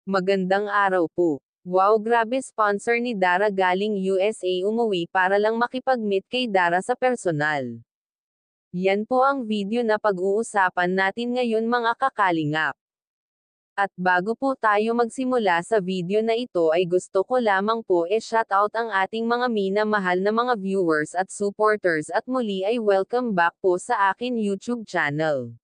Magandang araw po. Wow, grabe, sponsor ni Dara galing USA umuwi para lang makipag-meet kay Dara sa personal. Yan po ang video na pag-uusapan natin ngayon, mga kakalingap. At bago po tayo magsimula sa video na ito, ay gusto ko lamang po shoutout ang ating mga minamahal na mga viewers at supporters, at muli ay welcome back po sa akin YouTube channel.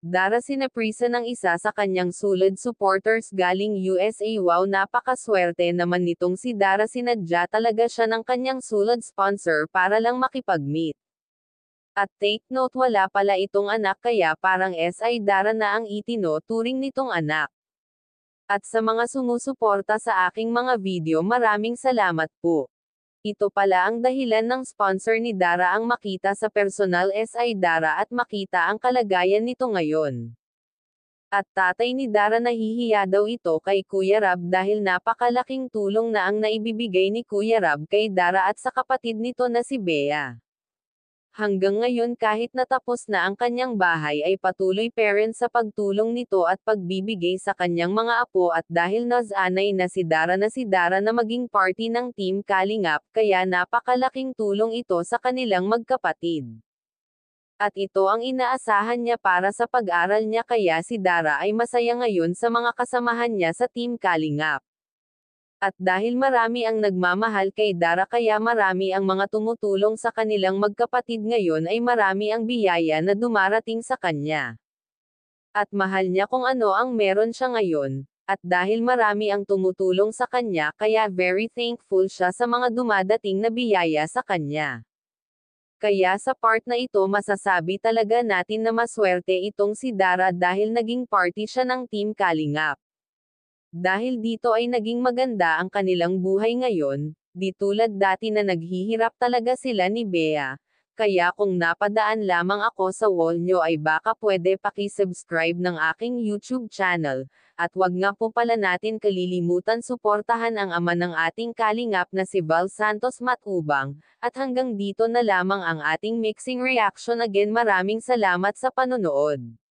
Dara sinaprisa ng isa sa kanyang sulod supporters galing USA. Wow, napakaswerte naman nitong si Dara, sinadya talaga siya ng kanyang sulod sponsor para lang makipag-meet. At take note, wala pala itong anak, kaya parang SI Dara na ang itinuturing nitong anak. At sa mga sumusuporta sa aking mga video, maraming salamat po. Ito pala ang dahilan ng sponsor ni Dara ang makita sa personal SI Dara at makita ang kalagayan nito ngayon. At tatay ni Dara, nahihiya daw ito kay Kuya Rab dahil napakalaking tulong na ang naibibigay ni Kuya Rab kay Dara at sa kapatid nito na si Bea. Hanggang ngayon, kahit natapos na ang kanyang bahay, ay patuloy parent sa pagtulong nito at pagbibigay sa kanyang mga apo, at dahil nasanay na si Dara na maging party ng Team Kalingap, kaya napakalaking tulong ito sa kanilang magkapatid. At ito ang inaasahan niya para sa pag-aral niya, kaya si Dara ay masaya ngayon sa mga kasamahan niya sa Team Kalingap. At dahil marami ang nagmamahal kay Dara, kaya marami ang mga tumutulong sa kanilang magkapatid ngayon, ay marami ang biyaya na dumarating sa kanya. At mahal niya kung ano ang meron siya ngayon, at dahil marami ang tumutulong sa kanya, kaya very thankful siya sa mga dumadating na biyaya sa kanya. Kaya sa part na ito, masasabi talaga natin na maswerte itong si Dara dahil naging party siya ng Team Kalingap. Dahil dito ay naging maganda ang kanilang buhay ngayon, di tulad dati na naghihirap talaga sila ni Bea. Kaya kung napadaan lamang ako sa wall nyo, ay baka pwede paki-subscribe ng aking YouTube channel, at wag nga po pala natin kalilimutan suportahan ang ama ng ating kalingap na si Val Santos Matubang, at hanggang dito na lamang ang ating mixing reaction. Again, maraming salamat sa panonood.